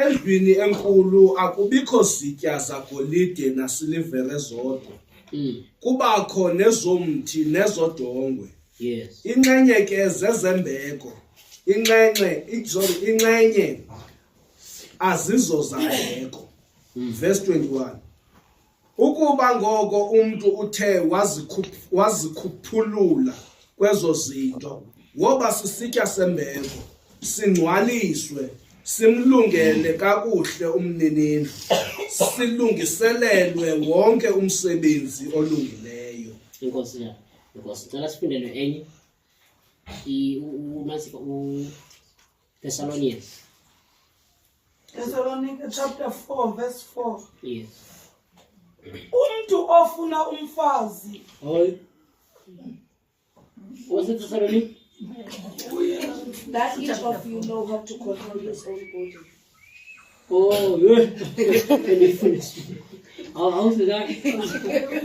Endlwini enkulu akubikho zitya zagolide nasilivere zodwa. Kubakho nezomthi nezodongwe. Yes. Inxenye ke zezembeko. Inxenye azizo zambeko. Verse 21. Ukuba ngoko umuntu uthe wazikhuphulula kwezo zinto, woba sisitya sembeko, singcwaliswe, simlungele kakuhle umninindlu, silungiselelwe wonke umsebenzi olungileyo. Inkosi ya. Inkosi cela sifundele enye. Thessalonians chapter 4 verse 4. Yes. Umuntu ofuna umfazi. Oh. Was it Thessalonians? That each of you know how to control his own body. Oh, yeah. Can you finish? How's that?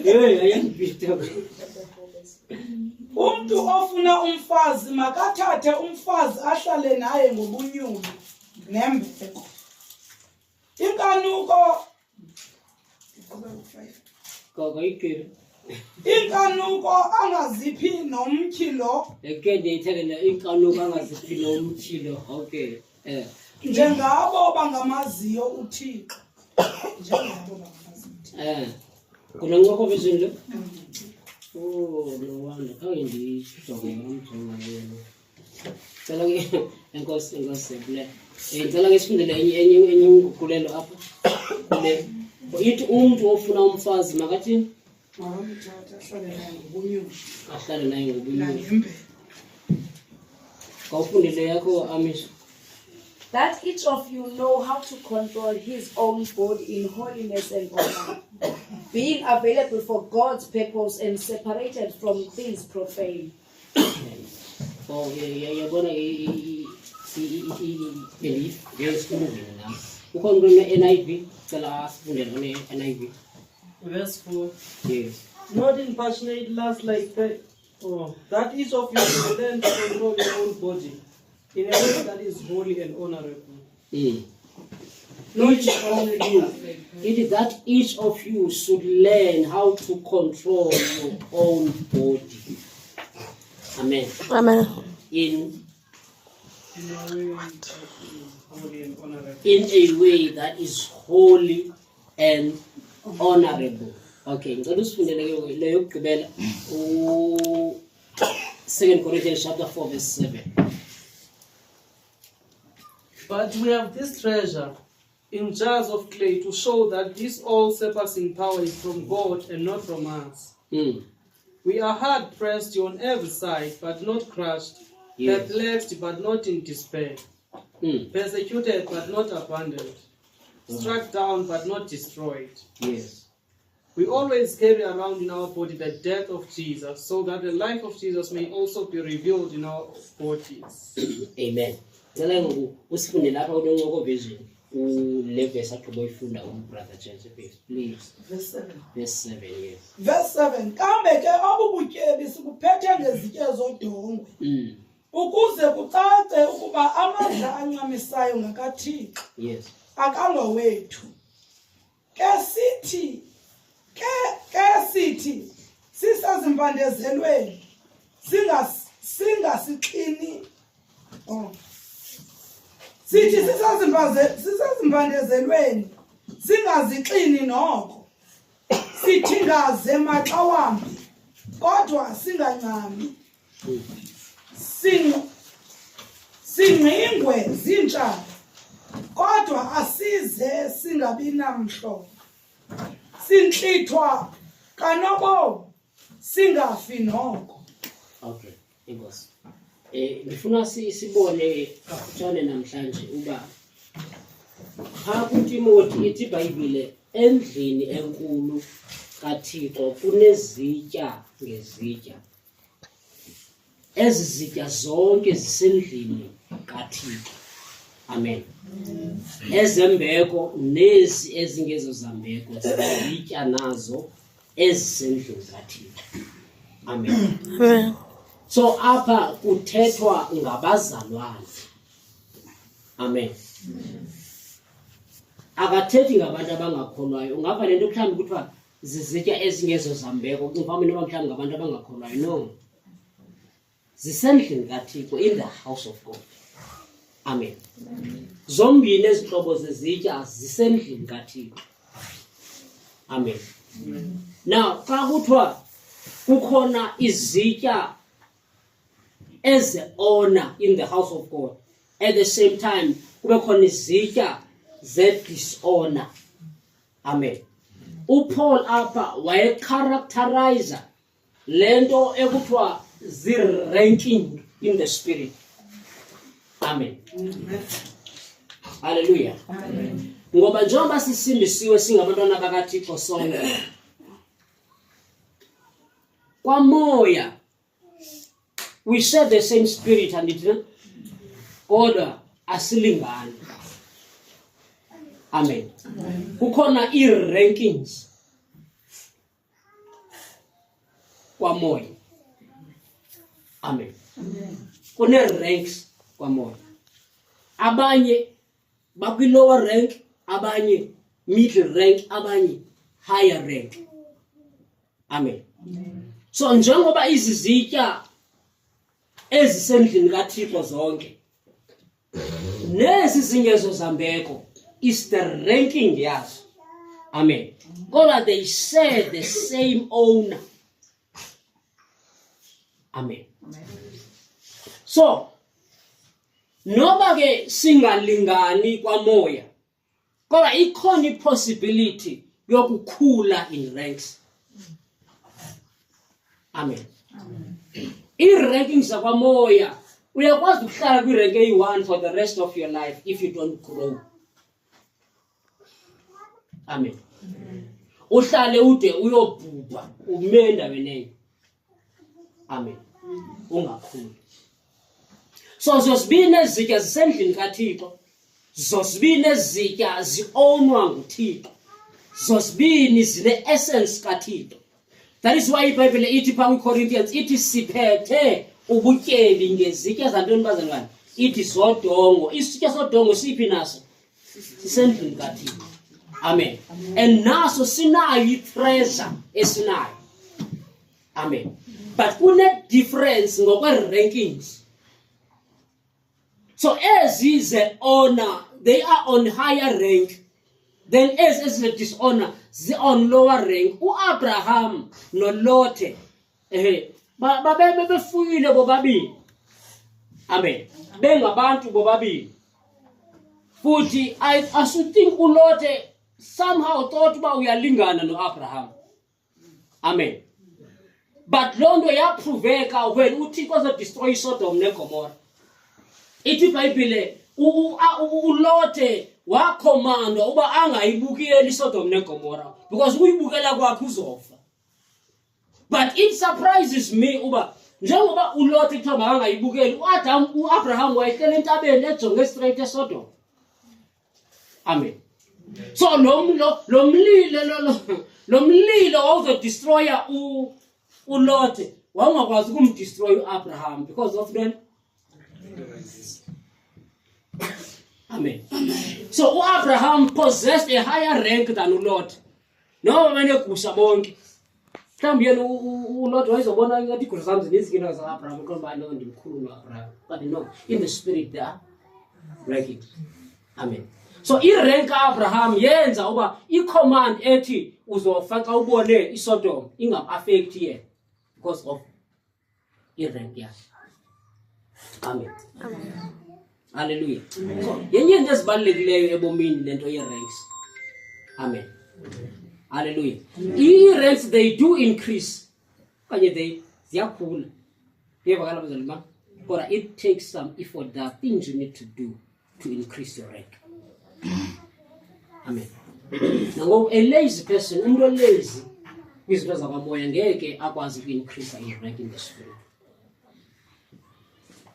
Yeah, I am pissed off. Umuntu ofuna umfazi makathathe umfazi ahlale naye ngobunyulu nembeko. Inkanuko inkanuko angaziphi nomtyhilo. Again, they tell you inkanuko angaziphi nomtyhilo. Okay. Njengabo bangamaziyo uThixo. Njengabo bangamaziyo. Kuna ngoko vision lo. Oh, no wonder. How indeed talking Cela ke enkosi bless. Cela ke sifundele enye ukukhulelo apha. Le yithi umuntu ofuna umfazi makathi ahlale naye ngobunyulu. Ahlale naye ngobunyulu. Kawufundile yakho amisho. That each of you know how to control his own body in holiness and honor, being available for God's purpose and separated from things profane. Oh, yeah, gonna believe there's moving now. You can go to NIV, tell us NIV. Verse 4. Yes. Not in passionate lust like that. Oh, that each of you will learn to control your own body in a way that is holy and honorable. Each of you, it is that each of you should learn how to control your own body. Amen. Amen. In a way that is holy and a honorable. way that is holy and honorable. Okay, ngicela usifundele le yokugqibela 2 Corinthians chapter 4 verse 7. But we have this treasure in jars of clay to show that this all-surpassing power is from God and not from us. We are hard pressed on every side, but not crushed, perplexed, but not in despair, persecuted, but not abandoned, struck down, but not destroyed. Yes. We always carry around in our body the death of Jesus, so that the life of Jesus may also be revealed in our bodies. Amen. Ngicela usifunde lapha kuloko vision le verse aqoboyifunda brother James please. Verse 7. Verse 7, yes. Verse 7. Kambe ke obubutyebi sikuphethe ngezitya zodongwe. Ukuze kucace ukuba amandla ancamisayo ngakaThixo. Yes. Akangowethu. Ke sithi sisazimpandezelweni singasixini. Sithi sisazimpandezelweni singazixini noko. Sithingaze maxa wambi kodwa singancami. Singcingwe zintsha kodwa asize singabi namhlo. Sintlithwa kanobo singafi noko. Okay, inkosi. Ngifuna sibone kafutshane namhlanje uba pha kuTimothy ithi iBhayibhile endlini enkulu kaThixo kunezitya ngezitya. Ezi zitya zonke zisendlini kaThixo. Amen. Ezembeko nezi ezingezo zambeko zitya nazo ezisendlini kaThixo. Amen. Amen. So apha kuthethwa ngabazalwane. Amen. akathethi ngabantu abangakholwayo. Ungava lento mhlawumbe kuthiwa zizitya ezingezo zambeko, mhlawumbe noba mhlawumbe ngabantu abangakholwayo. No, zisendlini kaThixo, in the house of God. Amen. Zombini ezihlobo zezitya zisendlini kaThixo. Amen. Now xa kuthiwa kukhona izitya eze-honor in the house of God, at the same time kube khona izitya ze-dishonor. Amen. uPaul apha wayecharacterize lento ekuthiwa zi-ranking in the spirit. Amen. Hallelujah. Amen. Ngoba njengoba sisindisiwe singabantwana bakaThixo sonke, kwamoya we share the same spirit, and kodwa asilingani. Amen. Kukhona i-rankings kwamoya. Amen. Kune-ranks kwamoya. Abanye bakwi-lower rank, abanye middle rank, abanye higher rank. Amen. So njengoba izizitya ezisendlini kaThixo zonke, nezi zingezo zambeko is the ranking yazo. Amen. Kodwa they share the same owner. Amen. So noba ke singalingani kwamoya, kodwa ikhona i-possibility yokukhula in ranks. Amen. I-rankings zakwamoya uyakwazi ukuhlala kwi-rank eyi-1 for the rest of your life if you don't grow. Amen. Uhlale ude uyobhubha ume endaweni enye. Amen. Ungakhuli. So zosibini ezitya zisendlini kaThixo, zosibini ezitya zi-ownwa nguThixo, zosibini zine-essence kaThixo. That is why iBhayibhile ithi phaa kwiCorinthians ithi siphethe ubutyebi ngezitya zantoni bazalwane, ithi zodongo. Isitya sodongo siphi naso? Sisendlini kaThixo. Amen. And naso sinayo i-treasure esinayo. Amen. But kune-difference ngokwe-rankings. So as is the honor, they are on higher rank. Then as the dishonor, they on lower rank. Abraham no Lot, babefuyile bobabili. Amen. Bengabantu bobabili. Futhi I should think uLot somehow thought uba uyalingana no Abraham. Amen. But londo yaproveka when uThixo zo destroy Sodom neGomorrah. Ithi iBhayibhile uLot wakhomanda uba angayibukeli iSodom neGomorrah because uyibukela kwakhe uzofa. But it surprises me uba njengoba uLot kuthiwa angayibukeli, uAbraham wayehlele entabeni ejonge straight eSodom. Amen. So lo mlilo wawuzodestroya uLot wawungakwazi ukumdestroy uAbraham because of them. Amen. So Abraham possessed a higher rank than uLot. No banegusha bonke. Mhlawumbe yena uLot wayezobona ngathi igusha zami zinezikina zikaAbraham kodwa lo ndimkhulu noAbraham. But no, in the spirit they are ranking. Amen. So i-rank Abraham yenza uba i-command ethi uzofa xa ubone iSodom ingam-affect yena because of i-rank yakhe. Amen. Amen. Hallelujah. So yenye into ezibalulekileyo ebomini lento ye-ranks. Amen. Hallelujah. I-ranks they do increase. Kanye ziyakhula. Kuyevakala bazalwane. But it takes some effort. There are things you need to do to increase your rank. Amen. Now, a lazy person, umuntu lazy, kwizinto zakamoya ngeke akwazi increase his rank in the spirit.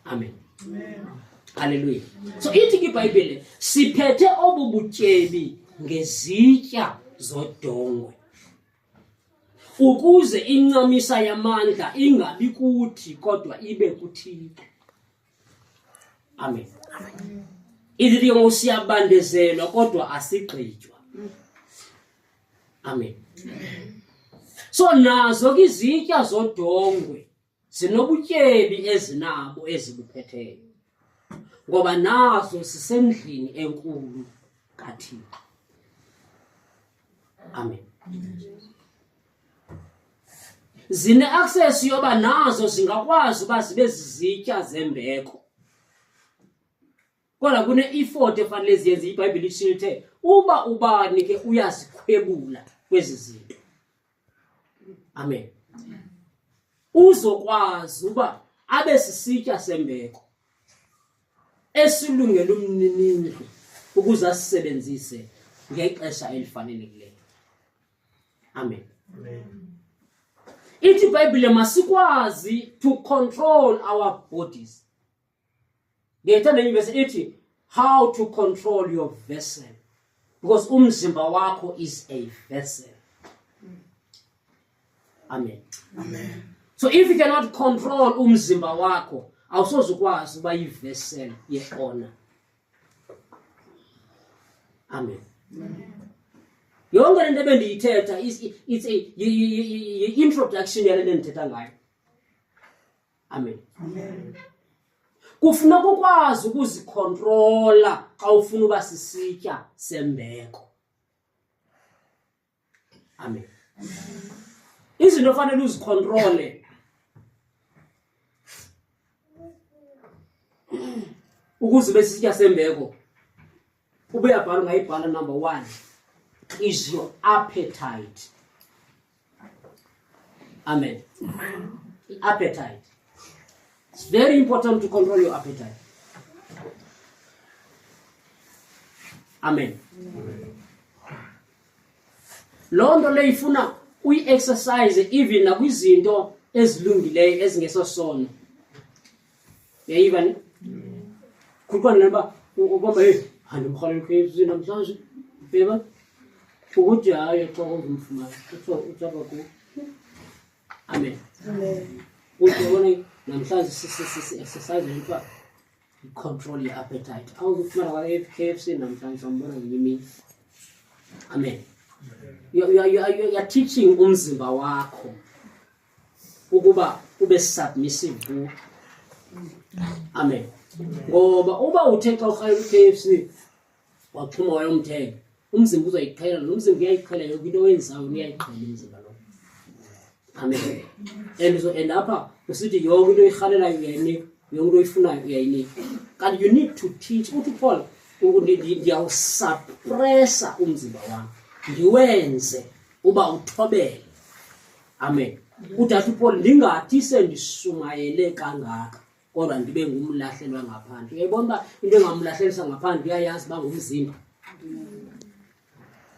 Amen. Amen. Hallelujah. So ithi iBhayibhile siphethe obubutyebi ngezitya zodongwe ukuze incamisa yamandla ingabi kuthi kodwa ibe kuThixo. Amen. Ithi ngosiyabandezelwa kodwa asigqitywa. Amen. So nazo izitya zodongwe zinobutyebi ezinabo ezibuphetheyo. Ngoba nazo sisendlini enkulu kaThixo. Amen. Zine access yoba nazo zingakwazi uba zibe zizitya zembeko. Kodwa kune effort efanele ziyenze iBhayibhile itshilithe uba ubani ke uyazikhwebula kwezi zinto. Amen. Uzokwazi uba abe sisitya sembeko esilungele umninindlu ukuze asisebenzise ngexesha elifanelekileyo. Amen. Ithi iBhayibhile masikwazi to control our bodies. Ngethanda inyuvesi ithi how to control your vessel, because umzimba wakho is a vessel. Amen. Amen. So if you cannot control umzimba wakho, awusozukwazi uba yi-vessel ye-honor. Amen. Yonke lento ebendiyithetha it's a introduction yale nto ndithetha ngayo. Amen. Kufuneka ukwazi ukuzikontrola xa ufuna uba sisitya sembeko. Amen. Izinto ofanele uzikontrole ukuze besisitya sembeko. Ube uyabhala ngayibhala number 1 is your appetite. Amen. Appetite. It's very important to control your appetite. Amen. Loo nto le ifuna uyi-exercise even nakwizinto ezilungileyo ezingesosono. Yayiva ni? Kukhona naba ubamba andimkhalela KFC namhlanje. Beba ukuthi hayi xa ungumfumana uthaba ku. Amen. Uyabona namhlanje exercise into control your appetite. Awuzufumana kwa KFC namhlanje sambona ngimini. Amen. You're teaching umzimba wakho ukuba ube submissive. Amen. Ngoba uba uthe xa ukhaya KFC waxhuma wayomthenga umzimba uzoyiqhela nomzimba uyayiqhela yonke into oyenzayo uyayiqhela umzimba lo. Amen. And apha usithi yonke into oyirhalelayo uyayinika, yonke into oyifunayo uyayinika. Kanti you need to teach uthi Paul ndiyawusuppressa umzimba wami ndiwenze uba uthobele. Amen. Udathi Paul ndingathi sendisumayele kangaka kodwa ndibe ngumlahlelwa ngaphandle. Uyayibona uba into engamlahlelisa ngaphandle uyayazi uba ngumzimba.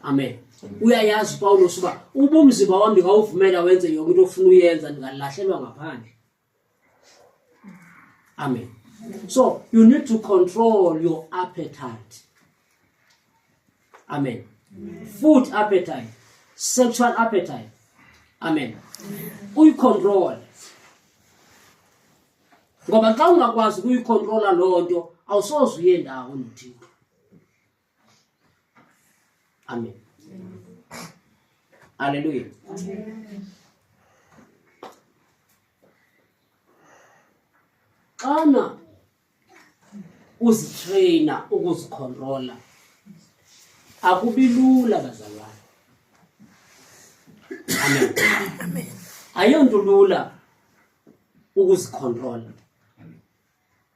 Amen. Uyayazi uPawulos uba ubumzimba wami ndingawuvumela wenze yonke into ofuna uyenza ndingalahlelwa ngaphandle. Amen. So you need to control your appetite. Amen. Food appetite, sexual appetite. Amen. Uyicontrol. Ngoba xa ungakwazi ukuyicontrola loo nto awusoze uye ndawo noThixo. Amen. Hallelujah. Xana uzitraina ukuzicontrola akubi lula bazalwane. Amen. Amen. Ayonto lula ukuzicontrola.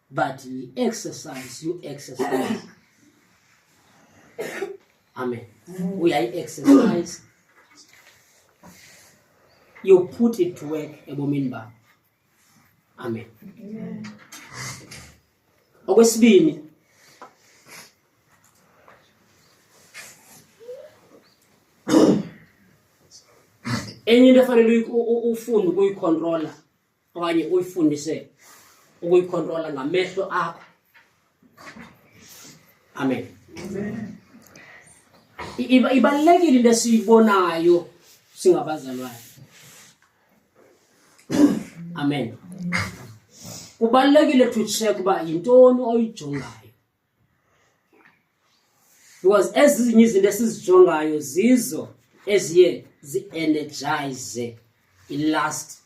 But you exercise. Amen. We are exercise. You put it to work ebomini bakho. Amen. Okwesibini, enye into efanele ufunde ukuyicontrola okanye uyifundise ukuyicontrola ngamehlo akho. Amen. Ibalulekile into esiyibonayo singabazalwane. Amen. Kubalulekile to check uba yintoni oyijongayo. because ezinye izinto esizijongayo zizo eziye zi-energize i-last.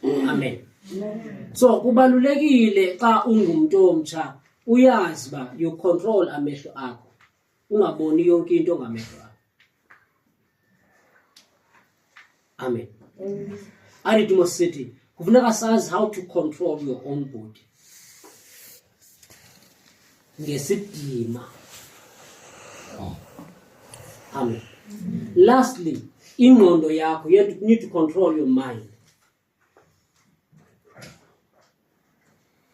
Amen. So kubalulekile xa ungumuntu omtsha uyazi ba you control amehlo akho, ungaboni yonke into ngamehlo akho. Amen. Aridimo City kufuneka sazi how to control your own body ngesidima. Amen. Lastly, ingqondo yakho, you need to control your mind.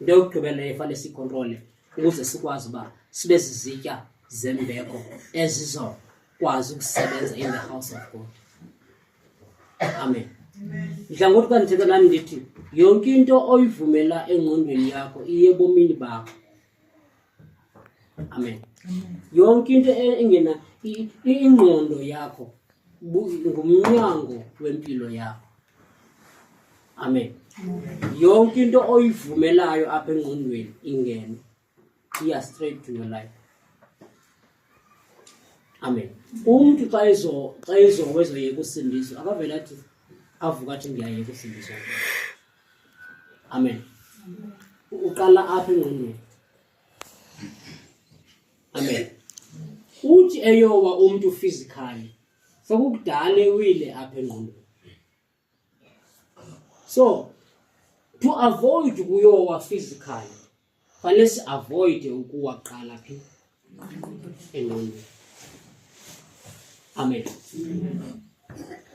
Ndokugqibela efane sikontrole ukuze sikwazi ba sibe zizitya zembeko ezizokwazi ukusebenza in the house of God. Amen. Mhlangothi xa ndithetha nami ndithi yonke into oyivumela engqondweni yakho iye ebomini bakho. Amen. Yonke into engena ingqondo yakho ngumnyango wempilo yakho. Amen. Yonke into oyivumelayo apha engqondweni ingene iya straight to your life. Amen. Umuntu xa ezoyeka usindiswa akavela athi avuka athi ngiyayeka usindiswa. Amen. Uqala apha engqondweni. Amen. Uthi eyowa umuntu physically sekukudala ewile apha engqondweni. So to avoid kuyowa physically fanele si avoid ukuwaqala phi engqondweni. Amen.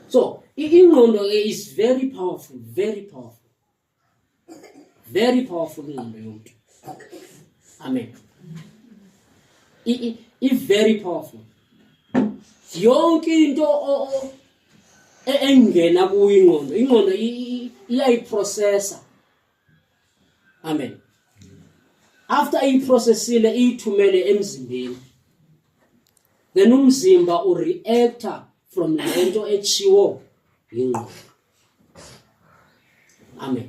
So ingqondo is very powerful, very powerful. Very powerful ingqondo yomuntu. Amen. It's very powerful. Yonke into engena kuyo ingqondo iyayiprocessa. Amen. After iprocessile ithumele emzimbeni, then umzimba ureacta from lento echiwo ingqondo. Amen.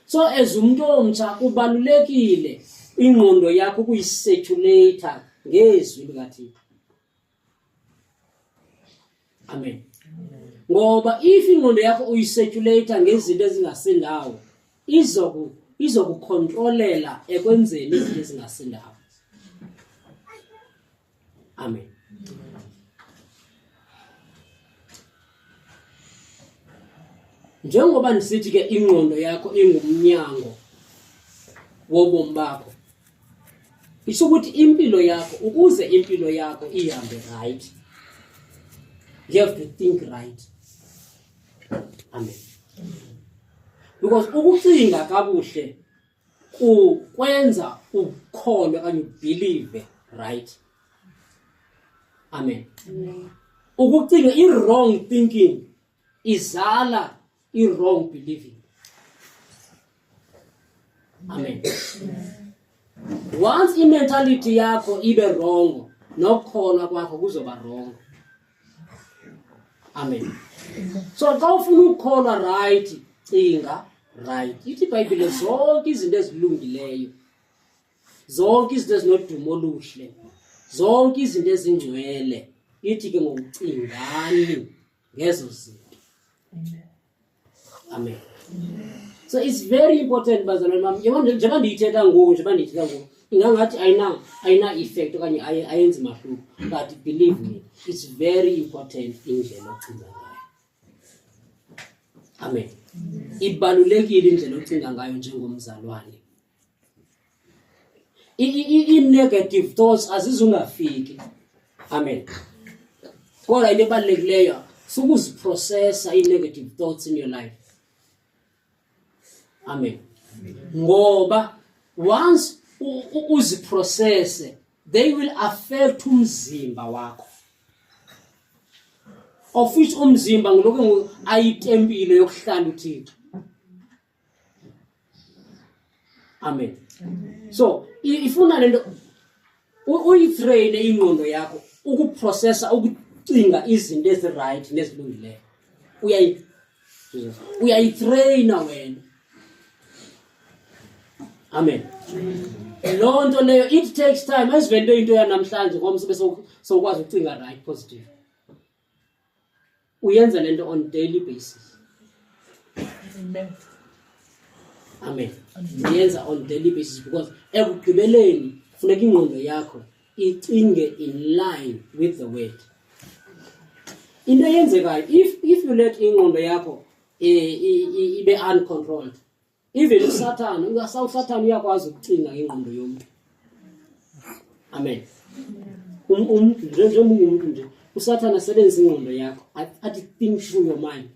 So as umuntu omtsha kubalulekile ingqondo yakho kuyisirculate ngezwi likaThixo. Amen. Ngoba if ingqondo yakho uyisirculate ngezinto ezingasindawo izokucontrolela ekwenzeni izinto ezingasindawo. Amen. Njengoba nisithi ke ingqondo yakho ingumnyango wobomi bakho, isho ukuthi impilo yakho ukuze impilo yakho ihambe right, you have to think right. Amen. Because ukucinga kabuhle kwenza ukholwe kanye ubelieve right. Amen. Ukucinga i-wrong thinking izala i-wrong believing. Amen. Once i-mentality yakho ibe wrong, nokukholwa kwakho kuzoba wrong. Amen. So xa ufuna ukukholwa right, cinga right. Ithi iBhayibhile zonke izinto ezilungileyo, zonke izinto ezinodumo oluhle, zonke izinto ezingcwele, ithi ke ngokucingani ngezo zinto. Amen. So it's very important bazalwane bami. Njengoba ndiyithetha ngoku, ingangathi ayina effect okanye ayenzi mahluko, but believe me, it's very important indlela ocinga ngayo. Amen. Ibalulekile indlela ocinga ngayo njengomzalwane. I-negative thoughts azizungafiki. Amen. Kodwa into ebalulekileyo sukuziprocessa i-negative thoughts in your life. Amen. Ngoba once uziprocesse, they will affect umzimba wakho. Of which umzimba ngiloko ayitempile yokuhlala uThixo. Amen. So ifuna lento uyitrain ingqondo yakho ukuprocessa ukucinga izinto eziright nezilungileyo. Uyayitrain wena. Amen. Loo nto leyo, it takes time. Ayivele into yanamhlanje ngoba sibe sokwazi ukucinga right positive. Uyenza lento on daily basis. Amen. Uyenza on daily basis because ekugqibeleni funeka ingqondo yakho icinge in line with the word. Into yenzekayo if you let ingqondo yakho ibe uncontrolled, even uSatan uyakwazi ukucinga ingqondo yomuntu. Amen. Umuntu nje uSatan asebenzisa ingqondo yakho athi think through your mind.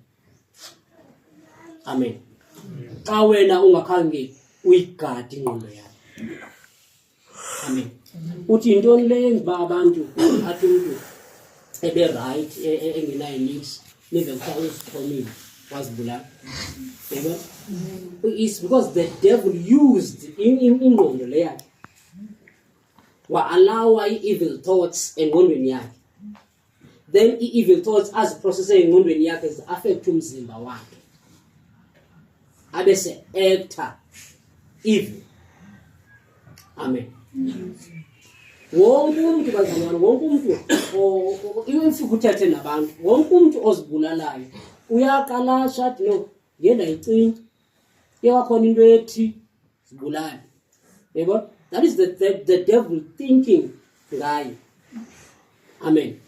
Amen. Xa wena ungakhange uyigade ingqondo yakho. Amen. Uthi intoni le yenza abantu athi umuntu ebe right engenayo needs nive kuthiwa usiphomile wazibulala. Yebo? It's because the devil used ingqondo le yakhe wa-allow evil thoughts engqondweni yakhe. Then evil thoughts aziprocesse engqondweni yakhe zi-affect umzimba wakhe. Abese actor evil. Amen. Wonke umuntu bazalwane, wonke umuntu imfika uthethe nabantu, wonke umuntu ozibulalayo uyaqalasha athi no ngenda icinga yakhona into ethi zibulala. Yebo? That is the devil thinking ngayo. Amen.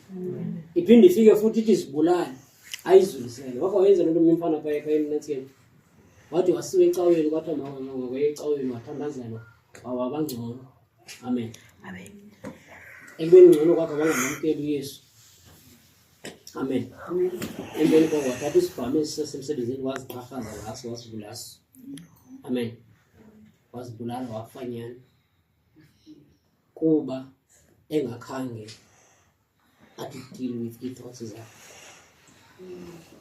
Iphinde ifike futhi ithi zibulala ayizulisele. Wakho wenza lento umfana pha eMnatheni. Wathi wasiwe ecaweni kwathi mama ecaweni wathandazela wabangcono. Amen. Amen. Ekubeni ngcono kwakhe bangamamkeli uYesu. Amen. Emveni koko wathatha isibhamu esisemsebenzini waziqhafaza ngaso wasibulala. Amen. Wazibulala wafanyana kuba engakhange athi deal with ithoughts zakhe.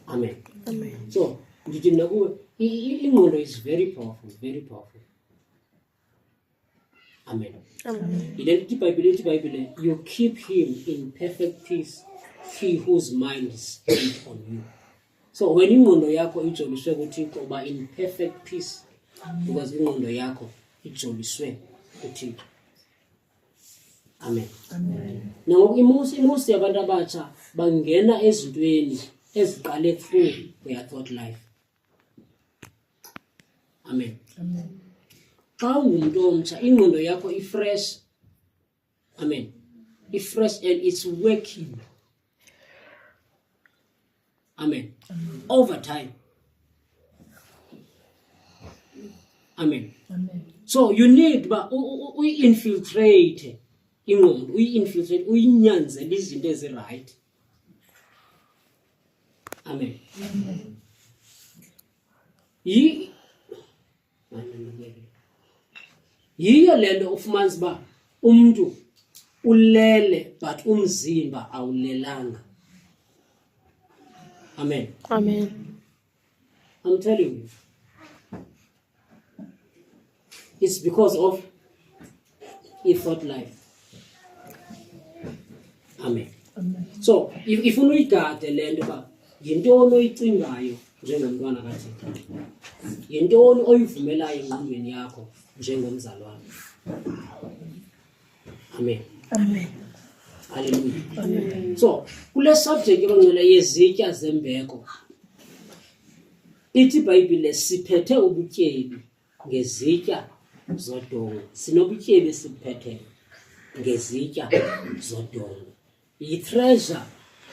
Amen. Amen. So ndithi nakuwe ingqondo is very powerful, very powerful. Amen. Amen. Identity Bible, you keep him in perfect peace, he whose mind is stayed on you. So when ingqondo yakho ijoliswe kuThixo uba in perfect peace, because ingqondo yakho ijoliswe kuThixo. Amen. Amen. Now imusi yabantu abatsha bangena ezintweni eziqale through their thought life. Amen. Amen. Xa ungumuntu omtsha ingqondo yakho ifresh. Amen. Ifresh and it's working. Amen. Over time. Amen. Amen. So you need infiltrate ingqondo, infiltrate, uyinyanzele izinto eziright. Amen. Yiyo lento ufumanisa ba umuntu ulele but umzimba awulelanga. Amen. Amen. I'm telling you. It's because of a thought life. Amen. Amen. So if unoyigade lento ba yintoni oyicingayo njengomntwana kaThixo? Yintoni oyivumelayo engqondweni yakho njengomzalwane? Amen. Amen. Hallelujah. Amen. So kule subject yabangcwele yezitya zembeko, ithi iBhayibhile siphethe ubutyebi ngezitya zodongo. Sinobutyebi siphethe ngezitya zodongo. Treasure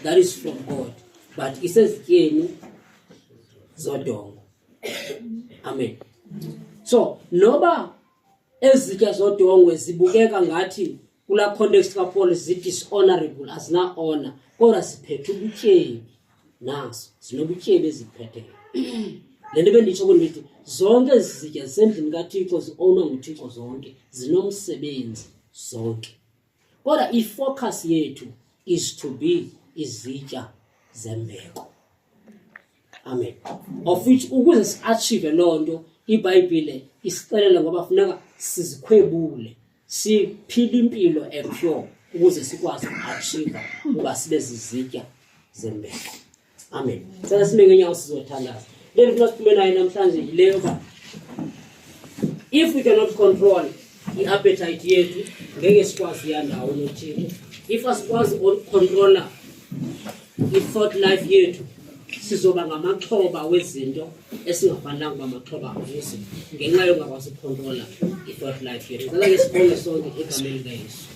that is from God, but isezityeni zodongo. Amen. So noba ezitya zodongo zibukeka ngathi kula context kaPaul dishonorable, azina honor, kodwa siphethe ubutyebi naso, sinobutyebi eziphethe. Lento benditsho kundithi zonke izitya zisendlini kaThixo zi-ownwa nguThixo, zonke zinomsebenzi zonke. Kodwa ifocus yethu is to be izitya zembeko. Amen. Of which ukuze si-achieve loo nto iBhayibhile isixelela ngoba funeka sizikhwebule, siphile impilo epure ukuze sikwazi uku-achieve ukuba sibe zizitya zembeko. Amen. Sasa sime ngenyawo sizothandaza. Le nto siphume nayo namhlanje yileyo ba if we cannot control i-appetite yethu ngeke sikwazi yandawo nothixo. If asikwazi ukucontrola i-thought life yethu sizoba ngamaxhoba wezinto esingafanelanga uba maxhoba kuzo ngenxa yongakwazi ukucontrola i-thought life yethu. Ngicela ke sibonge sonke egameni likaYesu.